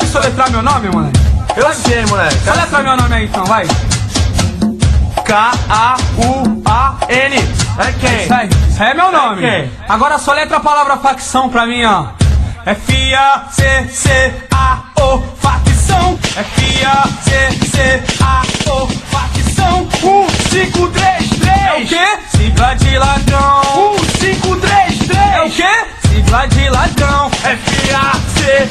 soletrar meu nome, moleque? Eu sei, moleque. Soletra meu nome aí então, vai. K-A-U-A-N. É quem? Isso aí é meu nome. quem? Agora soletra a palavra facção pra mim, ó. F-A-C-C-A-O, facção. F-A-C-C-A-O, facção. 1533. É o quê? Sigla de ladrão. 1533. É o quê? Sigla de ladrão. F-A-C-C-A-O,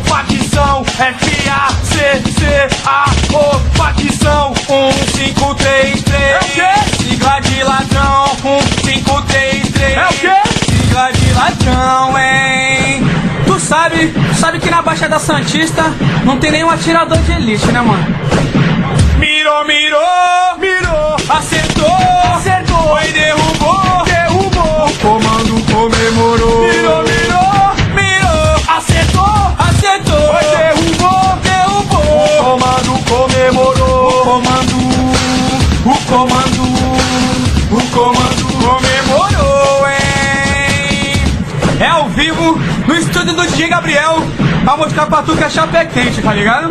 facção. F-A-C-C-A-O, facção. 1533. É o quê? Sigla de ladrão. 1533. É o quê? Sigla de ladrão, hein? Tu sabe que na Baixada Santista não tem nenhum atirador de elite, né, mano? Mirou, Acertou, acertou, e derrubou, derrubou, o comando comemorou. mirou, acertou, Acertou, derrubou, derrubou, o comando comemorou, o comando comemorou, hein? É ao vivo, no estúdio do DJ Gabriel, pra mostrar pra tu que a chapa é quente, tá ligado?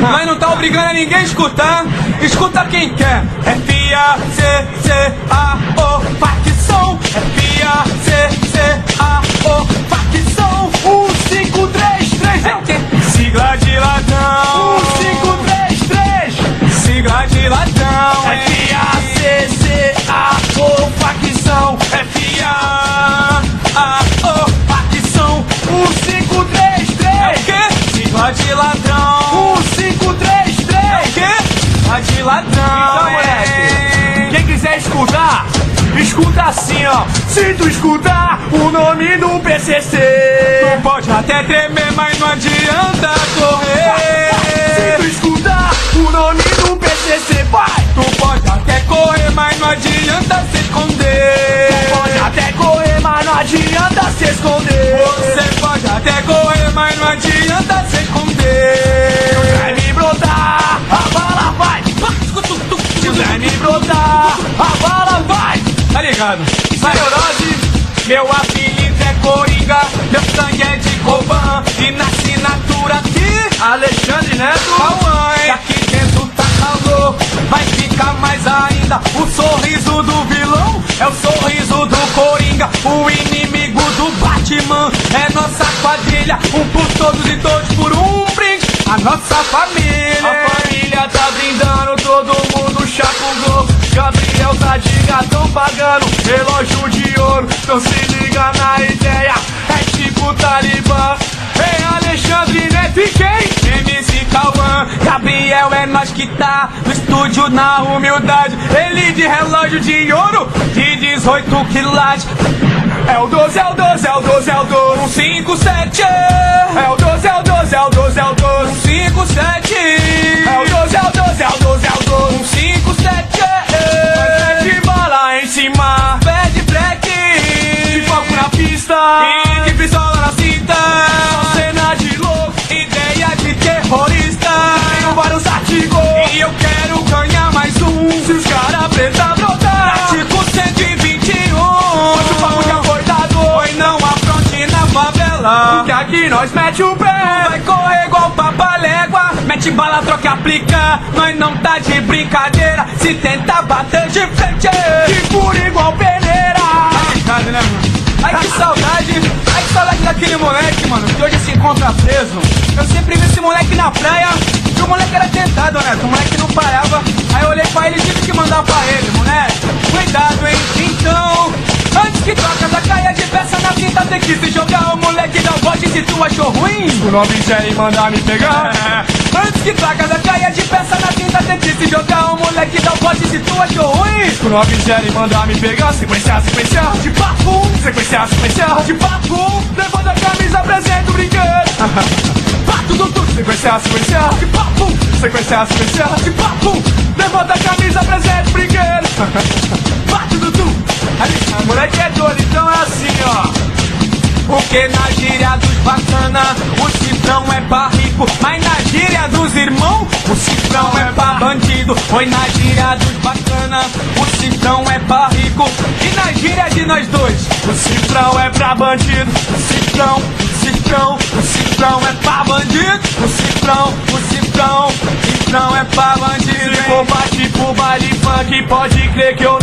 Mas não tá obrigando a ninguém a escutar, escuta quem quer. F-A-C-C-A-O, facção. F-A-C-C-A-O, facção. 1533. É o quê? Sigla de ladrão. 1533. Sigla de ladrão. F-A-C-C-A-O, facção. F-A-A-O, facção. 1533. É o quê? Sigla de ladrão. 1533. É o quê? Sigla de ladrão. Então, moleque, quem quiser escutar, escuta assim, ó. Se tu escutar o nome do PCC, Tu pode até tremer, mas não adianta correr. se tu escutar o nome do PCC, vai. Tu pode até correr, mas não adianta se esconder. Pode até correr, mas não adianta se esconder. Você pode até correr, mas não adianta se esconder. Vai me brotar, a bala vai. Vai me brotar, a bala vai. Tá ligado? Neurose, Meu apelido é Coringa, meu sangue é de Coban. E na assinatura aqui, Alexandre Neto, Cauã, hein? Aqui dentro tá calor, vai ficar mais ainda. O sorriso do vilão é o sorriso do Coringa. O inimigo do Batman é nossa quadrilha. Um por todos e todos por um brinde. A nossa família. a família tá brindando, todo mundo chapungou. Gabriel tá de gatão pagando relógio de ouro. Então se liga na ideia, é tipo Talibã. Ei, Alexandre Neto e quem? MC Cauã. Gabriel é nós que tá no estúdio na humildade. Ele de relógio de ouro de 18 quilates. É o 12, é o 12, é o 12, é o 12. 57 É o 12, é o 12, é o 12, é o 12. 57 É o 12, é o 12, é o 12, é o 12. 57 De bala em cima, Bad Black de fogo na pista, e de pistola na cinta. cena de louco, Ideia de terrorista. tem vários artigos. E eu quero ganhar mais um. Se os cara preta brotar, Artigo 121. o papo já foi dado. Oi, não afronte na favela. Que aqui nós mete o pé. Vai correr igual papaléguas. Mete bala, troca, aplica. Nós não tá de brincadeira. Se tentar bater de frente, De fura igual peneira. complicado, né, mano? Ai que saudade daquele moleque, mano, que hoje se encontra preso. Eu sempre vi esse moleque na praia, e o moleque era tentado, né? O moleque não parava. Aí eu olhei pra ele e tive que mandar pra ele, moleque. Cuidado, hein? Então, antes que troca da caia de peça na cinta, tem que se jogar. O moleque não bote se tu achou ruim. O nome quer mandar me pegar. Antes que troca da caia de peça na cinta, tem que se jogar. O moleque não bote se tu achou ruim. O nome quer mandar me pegar. Sequenciar, sequenciar, de papo. Sequenciar, sequenciar, de papo. Levanta a camisa, apresenta o brinquedo. Pato do tudo. Sequenciar, sequenciar, de papo. Sequenciar, sequenciar, de papo. Levanta a camisa, apresenta o brinquedo. Pato do tudo. O moleque é doido, então é assim, ó. Porque na gíria dos bacana, o cifrão é pra rico. Mas na gíria dos irmãos, o cifrão é pra bandido. Oi, na gíria dos bacana, o cifrão é pra rico. E na gíria de nós dois, O cifrão é pra bandido. o cifrão é pra bandido. cifrão é pra bandido. Se for partir pro baile funk, pode crer que eu